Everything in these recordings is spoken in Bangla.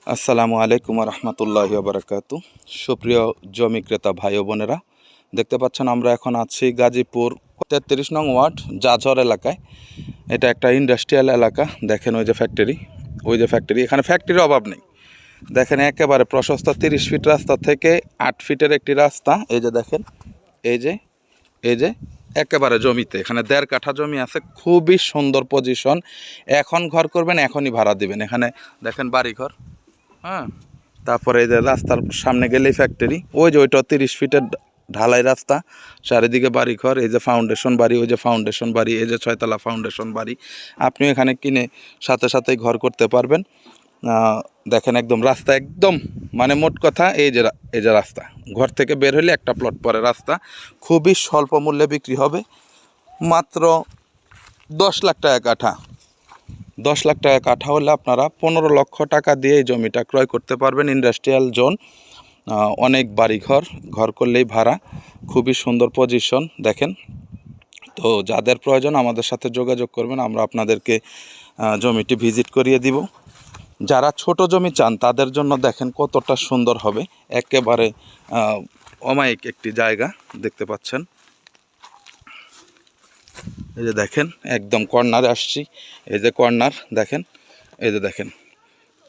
আসসালামু আলাইকুম রহমতুল্লাহি বারাকাতু। সুপ্রিয় জমি ক্রেতা ভাই ও বোনেরা, দেখতে পাচ্ছেন আমরা এখন আছি গাজীপুর 33 নং ওয়ার্ড জাজর এলাকায়। এটা একটা ইন্ডাস্ট্রিয়াল এলাকা। দেখেন ওই যে ফ্যাক্টরি, এখানে ফ্যাক্টরির অভাব নেই। দেখেন একেবারে প্রশস্ত 30 ফিট রাস্তা থেকে 8 ফিটের একটি রাস্তা। এই যে দেখেন, এই যে একেবারে জমিতে, এখানে 1.5 কাঠা জমি আছে। খুবই সুন্দর পজিশন। এখন ঘর করবেন, এখনই ভাড়া দিবেন। এখানে দেখেন বাড়িঘর, হ্যাঁ। তারপরে এই যে রাস্তার সামনে গেলেই ফ্যাক্টরি, ওই যে ওইটা 30 ফিটের ঢালাই রাস্তা, চারিদিকে বাড়িঘর। এই যে ফাউন্ডেশন বাড়ি, ওই যে ফাউন্ডেশন বাড়ি, এই যে 6 তলা ফাউন্ডেশন বাড়ি। আপনিও এখানে কিনে সাথে সাথেই ঘর করতে পারবেন। দেখেন একদম রাস্তা, একদম মানে মোট কথা এই যে রাস্তা, ঘর থেকে বের হলে একটা প্লট পরে রাস্তা। খুবই স্বল্প মূল্যে বিক্রি হবে, মাত্র 10 লাখ টাকা কাঠা। 10 লাখ টাকা কাঠা হলে আপনারা 15 লক্ষ টাকা দিয়ে এই জমিটা ক্রয় করতে পারবেন। ইন্ডাস্ট্রিয়াল জোন, অনেক বাড়িঘর, ঘর করলেই ভাড়া। খুবই সুন্দর পজিশন দেখেন। তো যাদের প্রয়োজন আমাদের সাথে যোগাযোগ করবেন, আমরা আপনাদেরকে জমিটি ভিজিট করিয়ে দিব। যারা ছোট জমি চান তাদের জন্য দেখেন কতটা সুন্দর হবে। একেবারে অমায়িক একটি জায়গা দেখতে পাচ্ছেন। এই যে দেখেন একদম কর্নারে আসছি। এই যে কর্নার দেখেন, এই যে দেখেন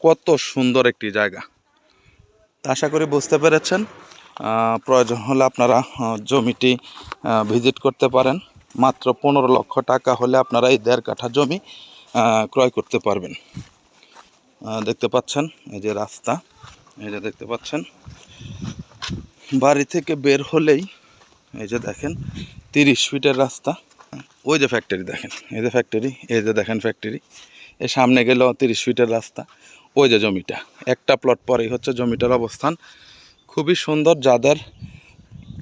কত সুন্দর একটি জায়গা। আশা করি বুঝতে পেরেছেন। প্রয়োজন হলে আপনারা জমিটি ভিজিট করতে পারেন। মাত্র 15 লক্ষ টাকা হলে আপনারা এই 1.5 কাঠা জমি ক্রয় করতে পারবেন। দেখতে পাচ্ছেন এই যে রাস্তা, এই যে দেখতে পাচ্ছেন। বাড়ি থেকে বের হলেই এই যে দেখেন 30 ফিটের রাস্তা। ওই যে ফ্যাক্টরি দেখেন, এই যে ফ্যাক্টরি, এই যে দেখেন ফ্যাক্টরি। এর সামনে গেলেও 30 ফিটের রাস্তা। ওই যে জমিটা, একটা প্লট পরেই হচ্ছে জমিটার অবস্থান। খুবই সুন্দর। যাদের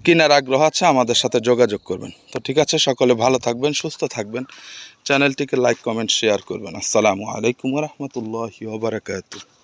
কেনার আগ্রহ আছে আমাদের সাথে যোগাযোগ করবেন। তো ঠিক আছে, সকলে ভালো থাকবেন, সুস্থ থাকবেন। চ্যানেলটিকে লাইক, কমেন্ট, শেয়ার করবেন। আসসালামু আলাইকুম রহমতুল্লাহি ওয়া বারাকাতুহু।